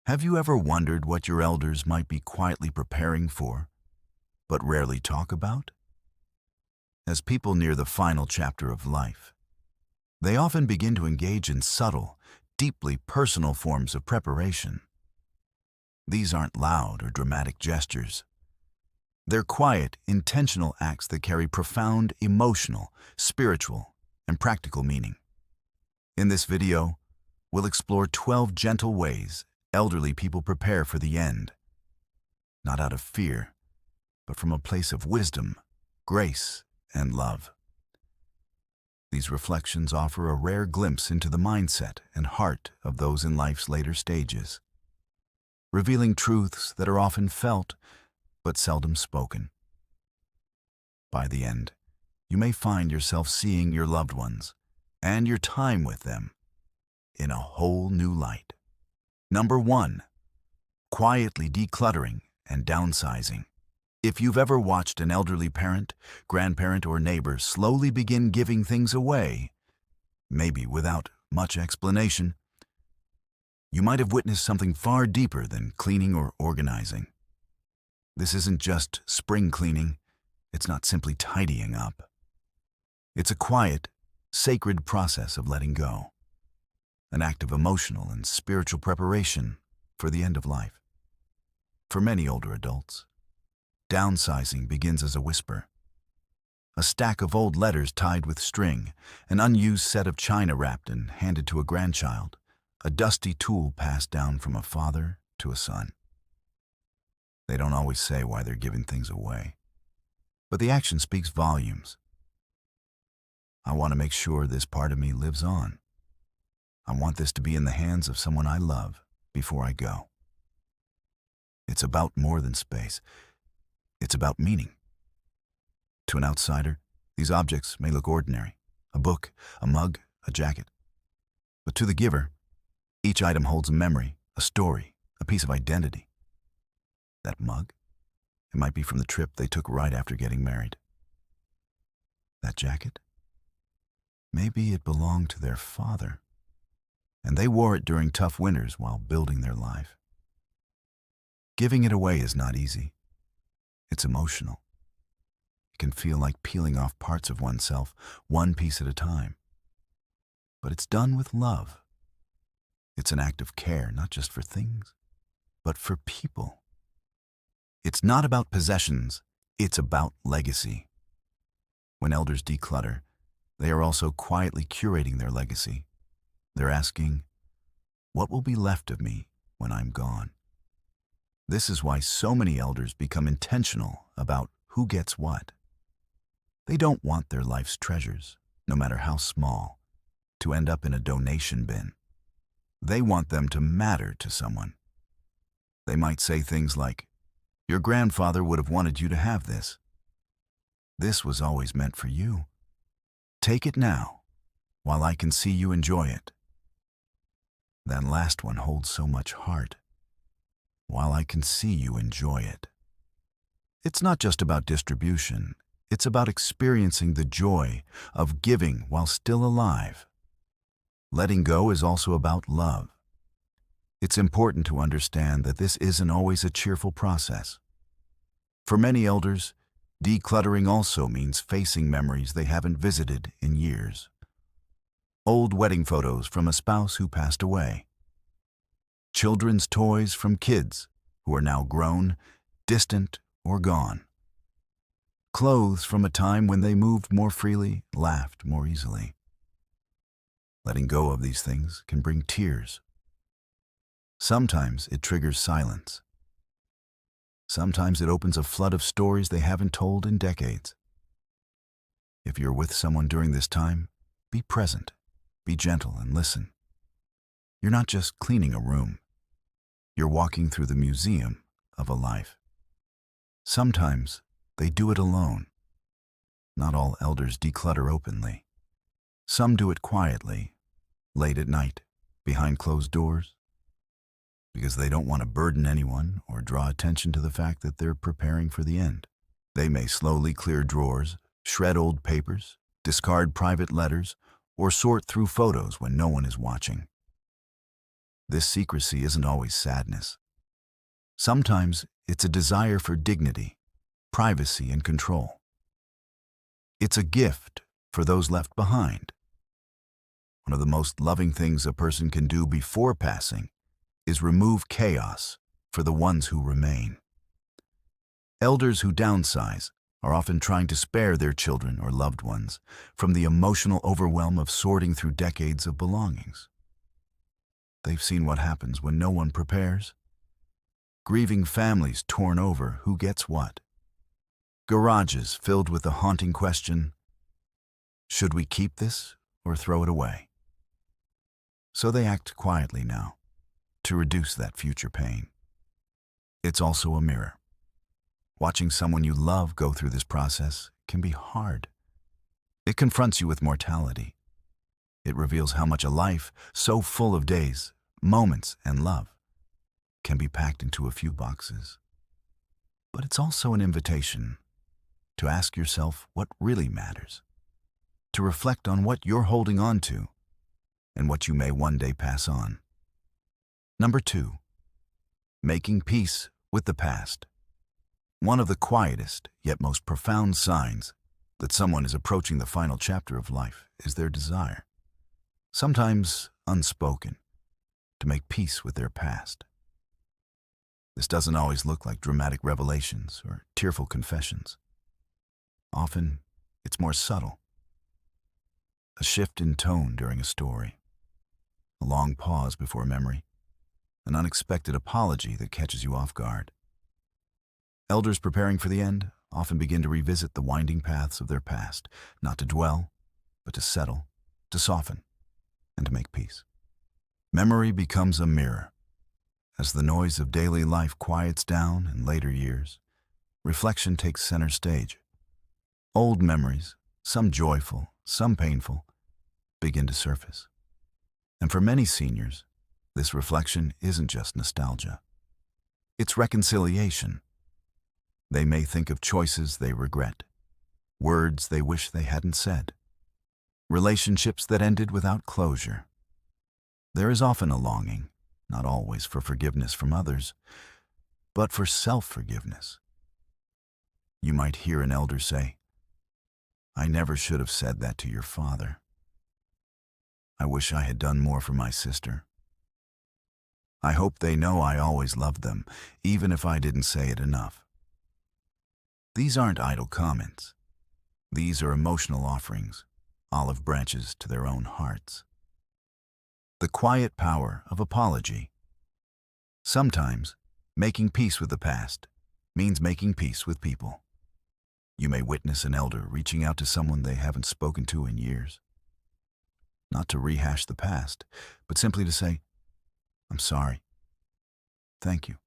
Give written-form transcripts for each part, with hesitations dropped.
Have you ever wondered what your elders might be quietly preparing for, but rarely talk about? As people near the final chapter of life, they often begin to engage in subtle, deeply personal forms of preparation. These aren't loud or dramatic gestures. They're quiet, intentional acts that carry profound emotional, spiritual, and practical meaning. In this video, we'll explore 12 gentle ways elderly people prepare for the end, not out of fear, but from a place of wisdom, grace, and love. These reflections offer a rare glimpse into the mindset and heart of those in life's later stages, revealing truths that are often felt but seldom spoken. By the end, you may find yourself seeing your loved ones and your time with them in a whole new light. Number 1. Quietly decluttering and downsizing. If you've ever watched an elderly parent, grandparent, or neighbor slowly begin giving things away, maybe without much explanation, you might have witnessed something far deeper than cleaning or organizing. This isn't just spring cleaning. It's not simply tidying up. It's a quiet, sacred process of letting go, an act of emotional and spiritual preparation for the end of life. For many older adults, downsizing begins as a whisper. A stack of old letters tied with string, an unused set of china wrapped and handed to a grandchild, a dusty tool passed down from a father to a son. They don't always say why they're giving things away, but the action speaks volumes. I want to make sure this part of me lives on. I want this to be in the hands of someone I love before I go. It's about more than space. It's about meaning. To an outsider, these objects may look ordinary: a book, a mug, a jacket. But to the giver, each item holds a memory, a story, a piece of identity. That mug, it might be from the trip they took right after getting married. That jacket, maybe it belonged to their father, and they wore it during tough winters while building their life. Giving it away is not easy. It's emotional. It can feel like peeling off parts of oneself, one piece at a time. But it's done with love. It's an act of care, not just for things, but for people. It's not about possessions, it's about legacy. When elders declutter, they are also quietly curating their legacy. They're asking, what will be left of me when I'm gone? This is why so many elders become intentional about who gets what. They don't want their life's treasures, no matter how small, to end up in a donation bin. They want them to matter to someone. They might say things like, "Your grandfather would have wanted you to have this. This was always meant for you. Take it now, while I can see you enjoy it." That last one holds so much heart. While I can see you enjoy it. It's not just about distribution. It's about experiencing the joy of giving while still alive. Letting go is also about love. It's important to understand that this isn't always a cheerful process. For many elders, decluttering also means facing memories they haven't visited in years. Old wedding photos from a spouse who passed away. Children's toys from kids who are now grown, distant, or gone. Clothes from a time when they moved more freely, laughed more easily. Letting go of these things can bring tears. Sometimes it triggers silence. Sometimes it opens a flood of stories they haven't told in decades. If you're with someone during this time, be present, be gentle, and listen. You're not just cleaning a room. You're walking through the museum of a life. Sometimes they do it alone. Not all elders declutter openly. Some do it quietly, late at night, behind closed doors, because they don't want to burden anyone or draw attention to the fact that they're preparing for the end. They may slowly clear drawers, shred old papers, discard private letters, or sort through photos when no one is watching. This secrecy isn't always sadness. Sometimes it's a desire for dignity, privacy, and control. It's a gift for those left behind. One of the most loving things a person can do before passing is remove chaos for the ones who remain. Elders who downsize are often trying to spare their children or loved ones from the emotional overwhelm of sorting through decades of belongings. They've seen what happens when no one prepares. Grieving families torn over who gets what. Garages filled with the haunting question, should we keep this or throw it away? So they act quietly now to reduce that future pain. It's also a mirror. Watching someone you love go through this process can be hard. It confronts you with mortality. It reveals how much a life so full of days, moments, and love can be packed into a few boxes. But it's also an invitation to ask yourself what really matters, to reflect on what you're holding on to and what you may one day pass on. Number 2, making peace with the past. One of the quietest yet most profound signs that someone is approaching the final chapter of life is their desire, sometimes unspoken, to make peace with their past. This doesn't always look like dramatic revelations or tearful confessions. Often, it's more subtle. A shift in tone during a story, a long pause before memory, an unexpected apology that catches you off guard. Elders preparing for the end often begin to revisit the winding paths of their past, not to dwell, but to settle, to soften, and to make peace. Memory becomes a mirror. As the noise of daily life quiets down in later years, reflection takes center stage. Old memories, some joyful, some painful, begin to surface. And for many seniors, this reflection isn't just nostalgia. It's reconciliation. They may think of choices they regret, words they wish they hadn't said, relationships that ended without closure. There is often a longing, not always for forgiveness from others, but for self-forgiveness. You might hear an elder say, "I never should have said that to your father. I wish I had done more for my sister. I hope they know I always loved them, even if I didn't say it enough." These aren't idle comments. These are emotional offerings, olive branches to their own hearts. The quiet power of apology. Sometimes, making peace with the past means making peace with people. You may witness an elder reaching out to someone they haven't spoken to in years. Not to rehash the past, but simply to say, "I'm sorry. Thank you.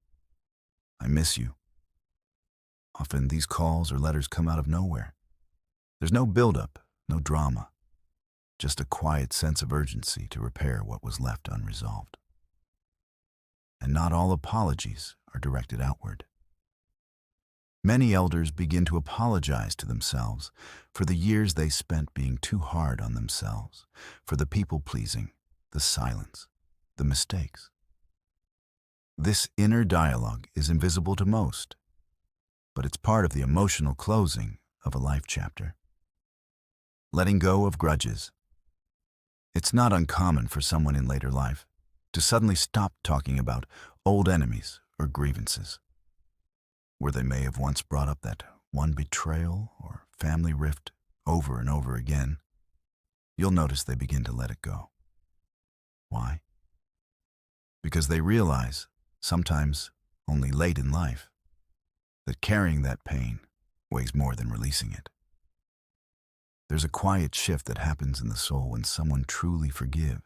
I miss you." Often these calls or letters come out of nowhere. There's no buildup, no drama, just a quiet sense of urgency to repair what was left unresolved. And not all apologies are directed outward. Many elders begin to apologize to themselves for the years they spent being too hard on themselves, for the people-pleasing, the silence, the mistakes. This inner dialogue is invisible to most, but it's part of the emotional closing of a life chapter. Letting go of grudges. It's not uncommon for someone in later life to suddenly stop talking about old enemies or grievances, where they may have once brought up that one betrayal or family rift over and over again. You'll notice they begin to let it go. Why? Because they realize, sometimes only late in life, that carrying that pain weighs more than releasing it. There's a quiet shift that happens in the soul when someone truly forgives,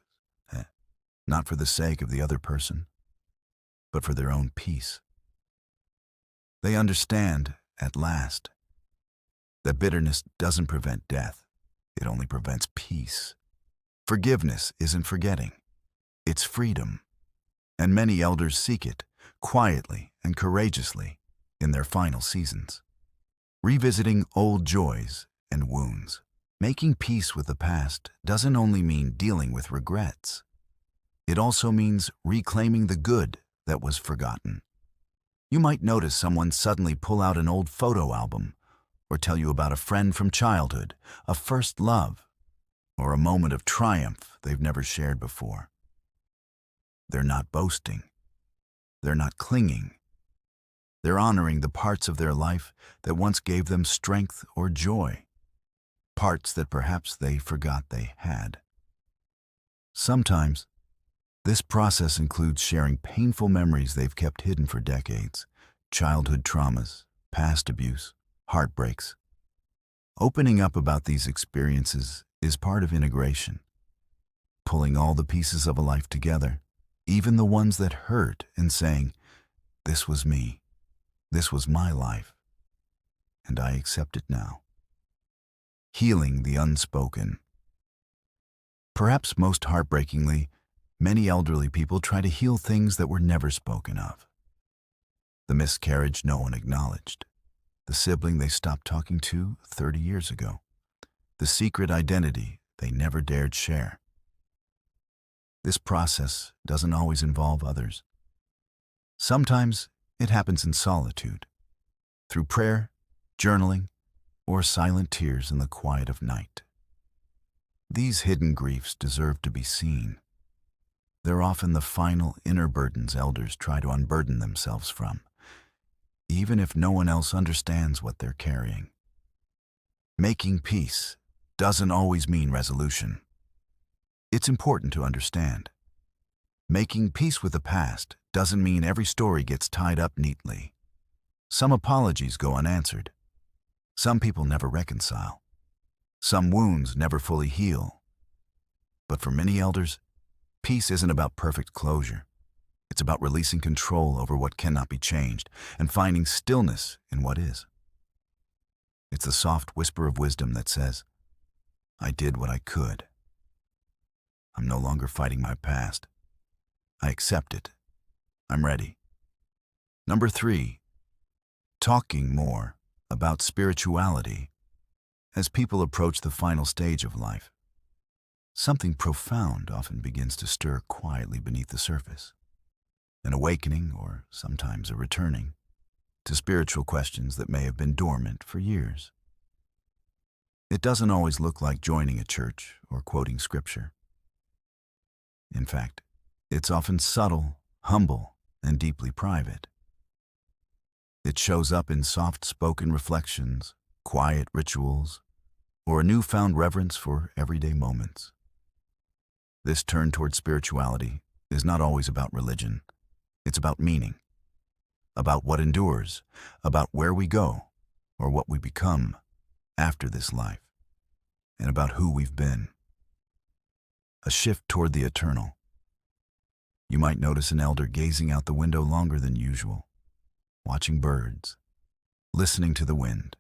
not for the sake of the other person, but for their own peace. They understand, at last, that bitterness doesn't prevent death, it only prevents peace. Forgiveness isn't forgetting, it's freedom. And many elders seek it, quietly and courageously, in their final seasons. Revisiting old joys and wounds. Making peace with the past doesn't only mean dealing with regrets. It also means reclaiming the good that was forgotten. You might notice someone suddenly pull out an old photo album or tell you about a friend from childhood, a first love, or a moment of triumph they've never shared before. They're not boasting. They're not clinging. They're honoring the parts of their life that once gave them strength or joy, parts that perhaps they forgot they had. Sometimes, this process includes sharing painful memories they've kept hidden for decades, childhood traumas, past abuse, heartbreaks. Opening up about these experiences is part of integration, pulling all the pieces of a life together, even the ones that hurt, and saying, "This was me. This was my life, and I accept it now." Healing the unspoken. Perhaps most heartbreakingly, many elderly people try to heal things that were never spoken of. The miscarriage no one acknowledged, the sibling they stopped talking to 30 years ago, the secret identity they never dared share. This process doesn't always involve others. Sometimes it happens in solitude, through prayer, journaling, or silent tears in the quiet of night. These hidden griefs deserve to be seen. They're often the final inner burdens elders try to unburden themselves from, even if no one else understands what they're carrying. Making peace doesn't always mean resolution. It's important to understand. Making peace with the past doesn't mean every story gets tied up neatly. Some apologies go unanswered. Some people never reconcile. Some wounds never fully heal. But for many elders, peace isn't about perfect closure. It's about releasing control over what cannot be changed and finding stillness in what is. It's the soft whisper of wisdom that says, "I did what I could. I'm no longer fighting my past. I accept it. I'm ready." Number 3, talking more about spirituality. As people approach the final stage of life, something profound often begins to stir quietly beneath the surface. An awakening, or sometimes a returning, to spiritual questions that may have been dormant for years. It doesn't always look like joining a church or quoting scripture. In fact, it's often subtle, humble, and deeply private. It shows up in soft-spoken reflections, quiet rituals, or a newfound reverence for everyday moments. This turn toward spirituality is not always about religion. It's about meaning, about what endures, about where we go, or what we become after this life, and about who we've been. A shift toward the eternal. You might notice an elder gazing out the window longer than usual, watching birds, listening to the wind,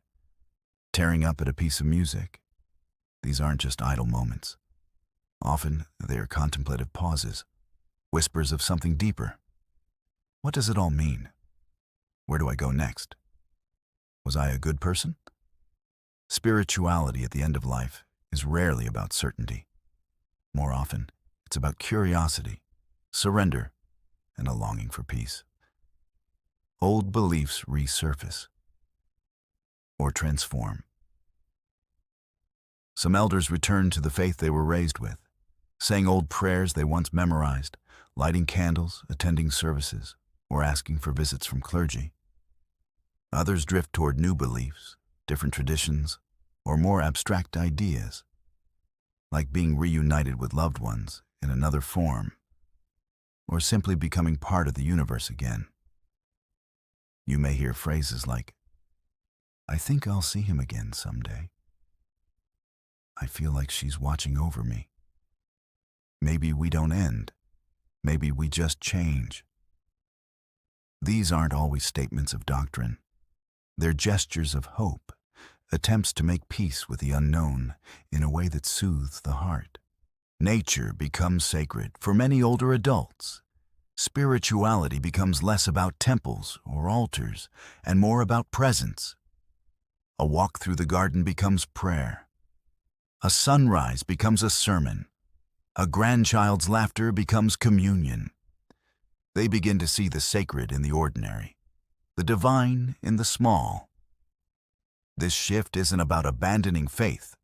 tearing up at a piece of music. These aren't just idle moments. Often, they are contemplative pauses, whispers of something deeper. What does it all mean? Where do I go next? Was I a good person? Spirituality at the end of life is rarely about certainty. More often, it's about curiosity, surrender, and a longing for peace. Old beliefs resurface or transform. Some elders return to the faith they were raised with, saying old prayers they once memorized, lighting candles, attending services, or asking for visits from clergy. Others drift toward new beliefs, different traditions, or more abstract ideas, like being reunited with loved ones in another form, or simply becoming part of the universe again. You may hear phrases like, "I think I'll see him again someday. I feel like she's watching over me. Maybe we don't end. Maybe we just change." These aren't always statements of doctrine. They're gestures of hope, attempts to make peace with the unknown in a way that soothes the heart. Nature becomes sacred for many older adults. Spirituality becomes less about temples or altars and more about presence. A walk through the garden becomes prayer. A sunrise becomes a sermon. A grandchild's laughter becomes communion. They begin to see the sacred in the ordinary, the divine in the small. This shift isn't about abandoning faith,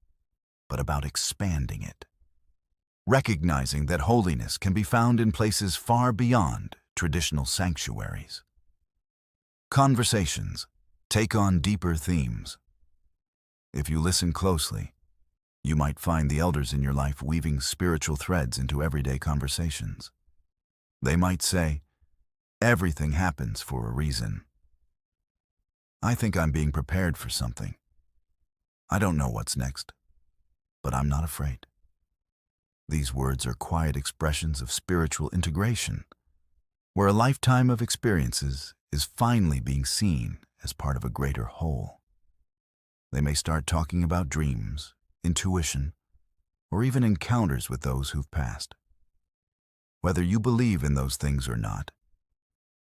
but about expanding it, recognizing that holiness can be found in places far beyond traditional sanctuaries. Conversations take on deeper themes. If you listen closely, you might find the elders in your life weaving spiritual threads into everyday conversations. They might say, "Everything happens for a reason. I think I'm being prepared for something. I don't know what's next, but I'm not afraid." These words are quiet expressions of spiritual integration, where a lifetime of experiences is finally being seen as part of a greater whole. They may start talking about dreams, intuition, or even encounters with those who've passed. Whether you believe in those things or not,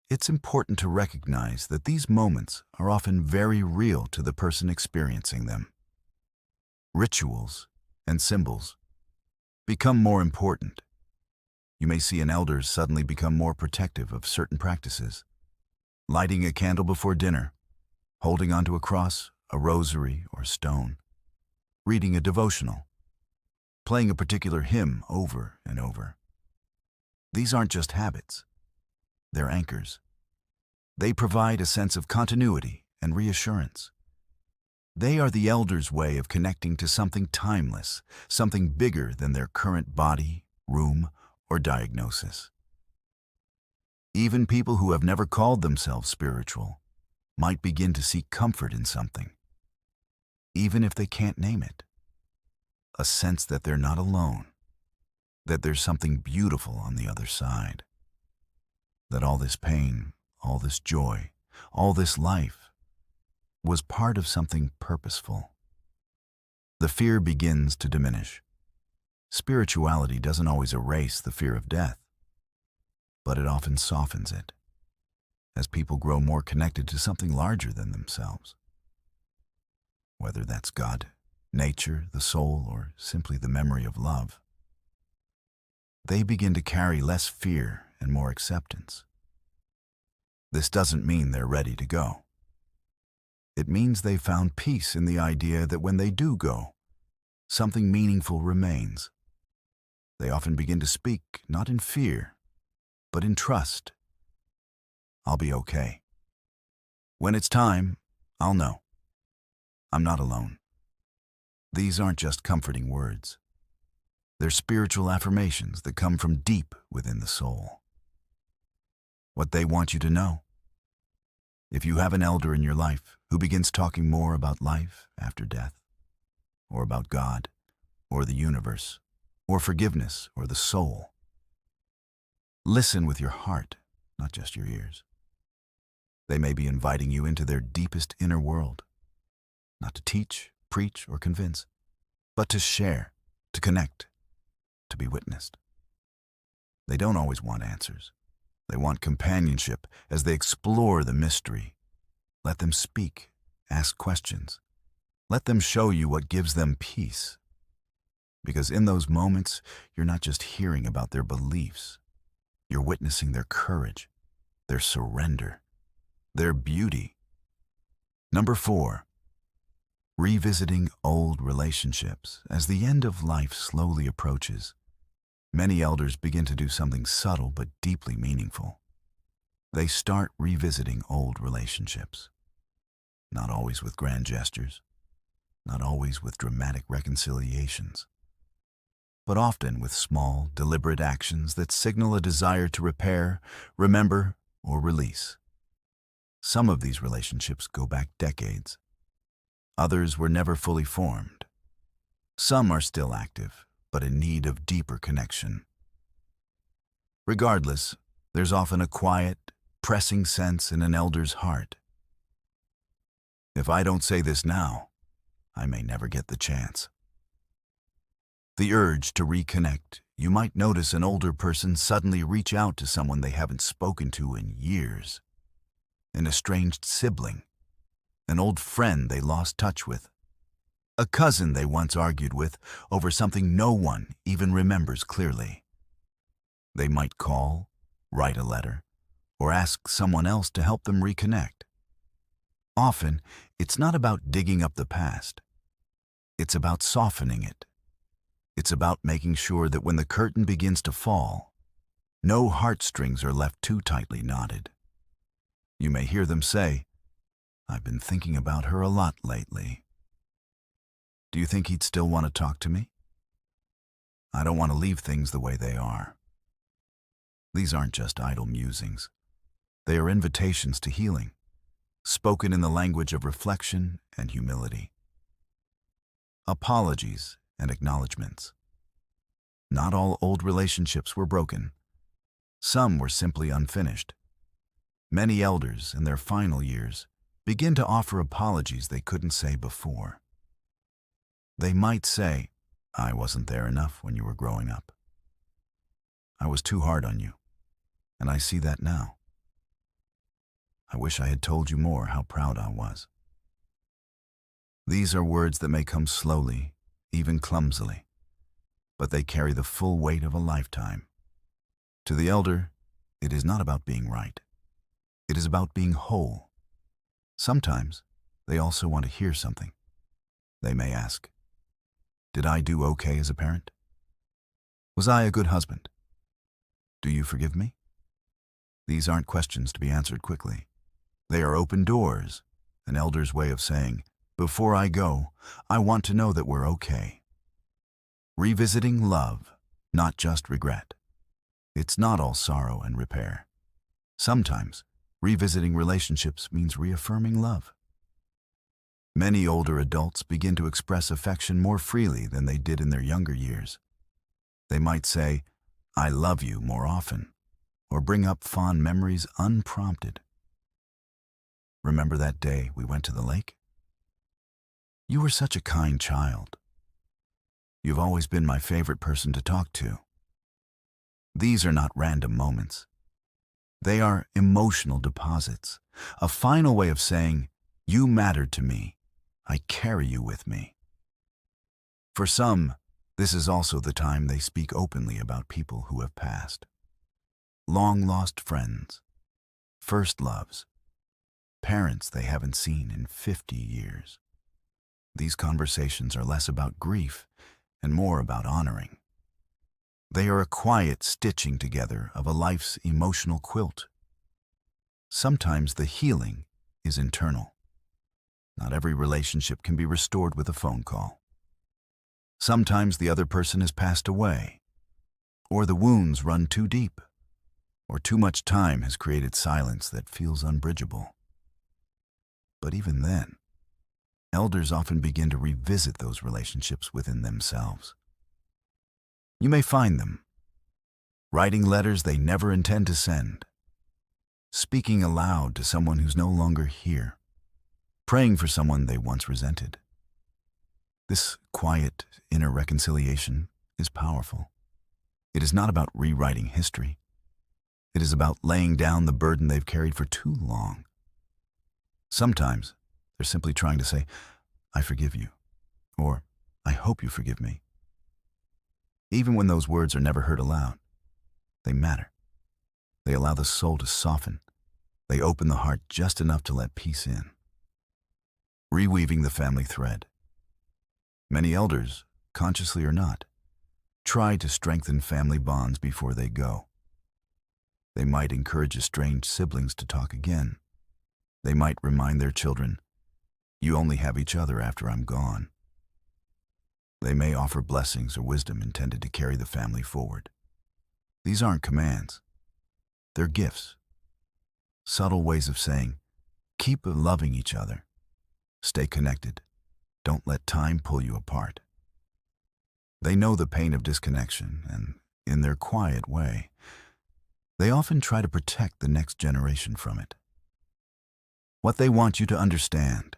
it's important to recognize that these moments are often very real to the person experiencing them. Rituals and symbols become more important. You may see an elder suddenly become more protective of certain practices, lighting a candle before dinner, holding onto a cross, a rosary, or stone, reading a devotional, playing a particular hymn over and over. These aren't just habits. They're anchors. They provide a sense of continuity and reassurance. They are the elder's way of connecting to something timeless, something bigger than their current body, room, or diagnosis. Even people who have never called themselves spiritual might begin to seek comfort in something, even if they can't name it. A sense that they're not alone, that there's something beautiful on the other side, that all this pain, all this joy, all this life was part of something purposeful. The fear begins to diminish. Spirituality doesn't always erase the fear of death, but it often softens it, as people grow more connected to something larger than themselves. Whether that's God, nature, the soul, or simply the memory of love, they begin to carry less fear and more acceptance. This doesn't mean they're ready to go. It means they found peace in the idea that when they do go, something meaningful remains. They often begin to speak not in fear, but in trust. "I'll be okay. When it's time, I'll know. I'm not alone." These aren't just comforting words. They're spiritual affirmations that come from deep within the soul. What they want you to know. If you have an elder in your life who begins talking more about life after death, or about God, or the universe, or forgiveness, or the soul, listen with your heart, not just your ears. They may be inviting you into their deepest inner world, not to teach, preach, or convince, but to share, to connect, to be witnessed. They don't always want answers. They want companionship as they explore the mystery. Let them speak, ask questions. Let them show you what gives them peace. Because in those moments, you're not just hearing about their beliefs. You're witnessing their courage, their surrender, their beauty. Number 4, revisiting old relationships. As the end of life slowly approaches, many elders begin to do something subtle but deeply meaningful. They start revisiting old relationships. Not always with grand gestures, not always with dramatic reconciliations, but often with small, deliberate actions that signal a desire to repair, remember, or release. Some of these relationships go back decades. Others were never fully formed. Some are still active, but in need of deeper connection. Regardless, there's often a quiet, pressing sense in an elder's heart. If I don't say this now, I may never get the chance. The urge to reconnect. You might notice an older person suddenly reach out to someone they haven't spoken to in years. An estranged sibling, an old friend they lost touch with. A cousin they once argued with over something no one even remembers clearly. They might call, write a letter, or ask someone else to help them reconnect. Often, it's not about digging up the past. It's about softening it. It's about making sure that when the curtain begins to fall, no heartstrings are left too tightly knotted. You may hear them say, "I've been thinking about her a lot lately. Do you think he'd still want to talk to me? I don't want to leave things the way they are." These aren't just idle musings. They are invitations to healing, spoken in the language of reflection and humility. Apologies and acknowledgments. Not all old relationships were broken. Some were simply unfinished. Many elders, in their final years, begin to offer apologies they couldn't say before. They might say, "I wasn't there enough when you were growing up. I was too hard on you, and I see that now. I wish I had told you more how proud I was." These are words that may come slowly, even clumsily, but they carry the full weight of a lifetime. To the elder, it is not about being right. It is about being whole. Sometimes, they also want to hear something. They may ask, "Did I do okay as a parent? Was I a good husband? Do you forgive me?" These aren't questions to be answered quickly. They are open doors, an elder's way of saying, "Before I go, I want to know that we're okay." Revisiting love, not just regret. It's not all sorrow and repair. Sometimes, revisiting relationships means reaffirming love. Many older adults begin to express affection more freely than they did in their younger years. They might say, "I love you" more often, or bring up fond memories unprompted. "Remember that day we went to the lake? You were such a kind child. You've always been my favorite person to talk to." These are not random moments. They are emotional deposits, a final way of saying, "You mattered to me. I carry you with me." For some, this is also the time they speak openly about people who have passed. Long-lost friends, first loves, parents they haven't seen in 50 years. These conversations are less about grief and more about honoring. They are a quiet stitching together of a life's emotional quilt. Sometimes the healing is internal. Not every relationship can be restored with a phone call. Sometimes the other person has passed away, or the wounds run too deep, or too much time has created silence that feels unbridgeable. But even then, elders often begin to revisit those relationships within themselves. You may find them writing letters they never intend to send, speaking aloud to someone who's no longer here, praying for someone they once resented. This quiet inner reconciliation is powerful. It is not about rewriting history. It is about laying down the burden they've carried for too long. Sometimes they're simply trying to say, "I forgive you," or "I hope you forgive me." Even when those words are never heard aloud, they matter. They allow the soul to soften. They open the heart just enough to let peace in. Reweaving the family thread. Many elders, consciously or not, try to strengthen family bonds before they go. They might encourage estranged siblings to talk again. They might remind their children, "You only have each other after I'm gone." They may offer blessings or wisdom intended to carry the family forward. These aren't commands. They're gifts. Subtle ways of saying, "Keep loving each other. Stay connected. Don't let time pull you apart." They know the pain of disconnection, and in their quiet way, they often try to protect the next generation from it. What they want you to understand: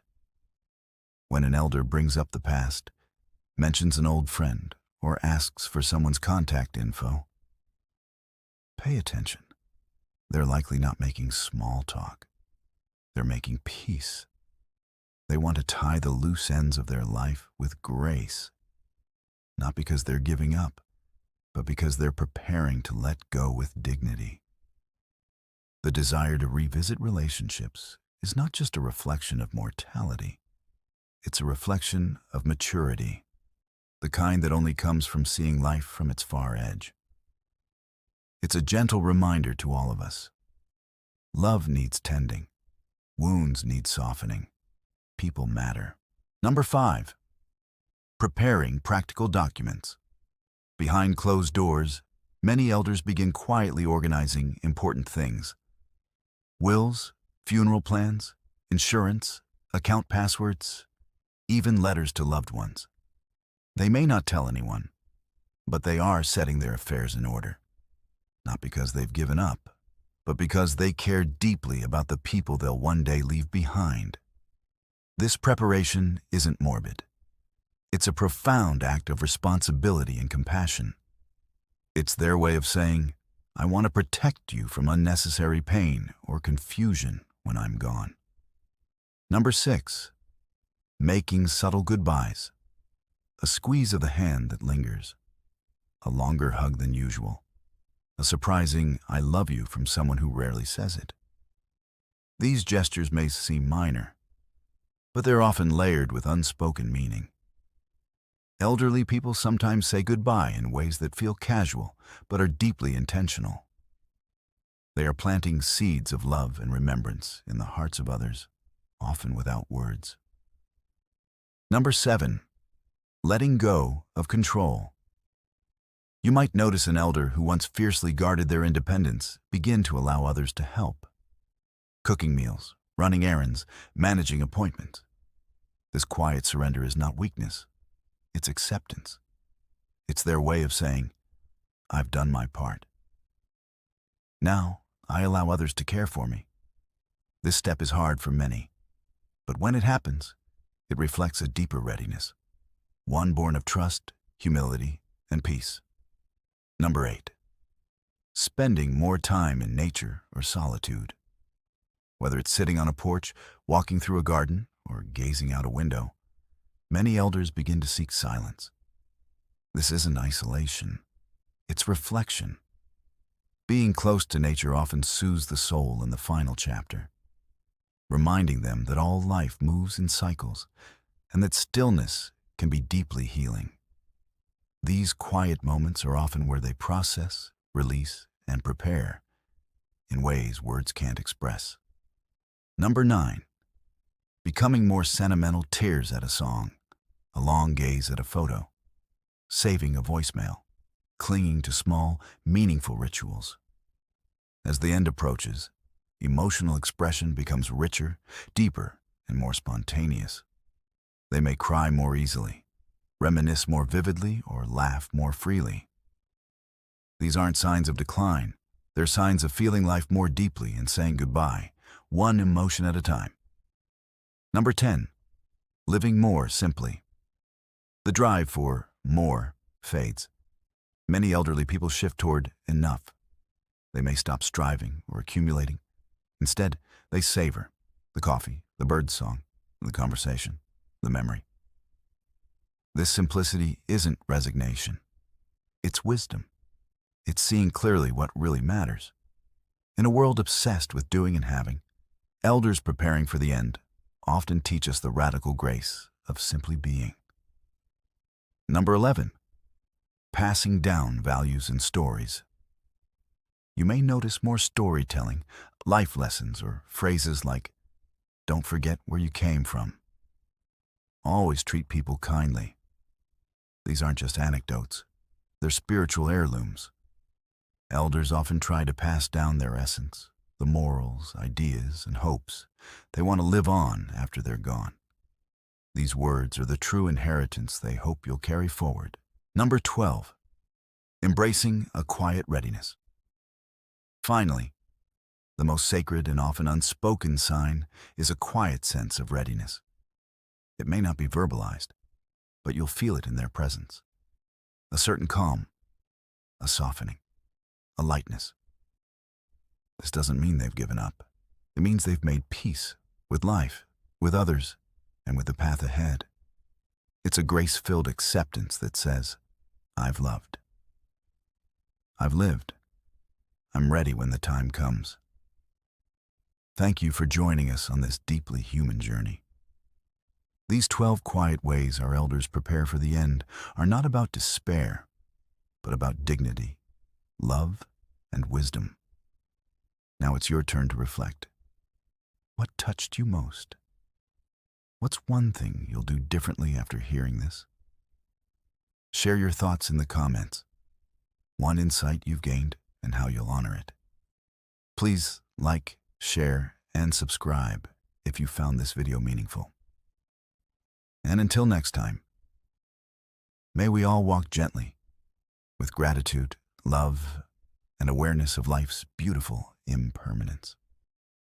when an elder brings up the past, mentions an old friend, or asks for someone's contact info, pay attention. They're likely not making small talk. They're making peace. They want to tie the loose ends of their life with grace, not because they're giving up, but because they're preparing to let go with dignity. The desire to revisit relationships is not just a reflection of mortality, it's a reflection of maturity, the kind that only comes from seeing life from its far edge. It's a gentle reminder to all of us. Love needs tending. Wounds need softening. People matter. Number 5. Preparing practical documents. Behind closed doors, many elders begin quietly organizing important things. Wills, funeral plans, insurance, account passwords, even letters to loved ones. They may not tell anyone, but they are setting their affairs in order. Not because they've given up, but because they care deeply about the people they'll one day leave behind. This preparation isn't morbid. It's a profound act of responsibility and compassion. It's their way of saying, I want to protect you from unnecessary pain or confusion when I'm gone. Number 6. Making subtle goodbyes. A squeeze of the hand that lingers. A longer hug than usual. A surprising I love you from someone who rarely says it. These gestures may seem minor, but they're often layered with unspoken meaning. Elderly people sometimes say goodbye in ways that feel casual, but are deeply intentional. They are planting seeds of love and remembrance in the hearts of others, often without words. Number 7. Letting go of control. You might notice an elder who once fiercely guarded their independence begin to allow others to help. Cooking meals, running errands, managing appointments. This quiet surrender is not weakness. It's acceptance. It's their way of saying, I've done my part. Now, I allow others to care for me. This step is hard for many, but when it happens, it reflects a deeper readiness, one born of trust, humility, and peace. Number 8. Spending more time in nature or solitude. Whether it's sitting on a porch, walking through a garden, or gazing out a window, many elders begin to seek silence. This isn't isolation, it's reflection. Being close to nature often soothes the soul in the final chapter, reminding them that all life moves in cycles and that stillness can be deeply healing. These quiet moments are often where they process, release, and prepare in ways words can't express. Number 9. Becoming more sentimental tears at a song, a long gaze at a photo, saving a voicemail, clinging to small, meaningful rituals. As the end approaches, emotional expression becomes richer, deeper, and more spontaneous. They may cry more easily, reminisce more vividly, or laugh more freely. These aren't signs of decline. They're signs of feeling life more deeply and saying goodbye, one emotion at a time. Number 10. Living more simply. The drive for more fades. Many elderly people shift toward enough. They may stop striving or accumulating. Instead, they savor the coffee, the bird's song, the conversation, the memory. This simplicity isn't resignation. It's wisdom. It's seeing clearly what really matters. In a world obsessed with doing and having, elders preparing for the end often teach us the radical grace of simply being. Number 11. Passing down values and stories. You may notice more storytelling, life lessons, or phrases like, don't forget where you came from. Always treat people kindly. These aren't just anecdotes. They're spiritual heirlooms. Elders often try to pass down their essence, the morals, ideas, and hopes they want to live on after they're gone. These words are the true inheritance they hope you'll carry forward. Number 12. Embracing a quiet readiness. Finally, the most sacred and often unspoken sign is a quiet sense of readiness. It may not be verbalized, but you'll feel it in their presence. A certain calm, a softening, a lightness. This doesn't mean they've given up. It means they've made peace with life, with others, and with the path ahead. It's a grace-filled acceptance that says, I've loved. I've lived. I'm ready when the time comes. Thank you for joining us on this deeply human journey. These 12 quiet ways our elders prepare for the end are not about despair, but about dignity, love, and wisdom. Now it's your turn to reflect. What touched you most? What's one thing you'll do differently after hearing this? Share your thoughts in the comments. One insight you've gained and how you'll honor it. Please like, share, and subscribe if you found this video meaningful. And until next time, may we all walk gently, with gratitude, love, and awareness of life's beautiful impermanence.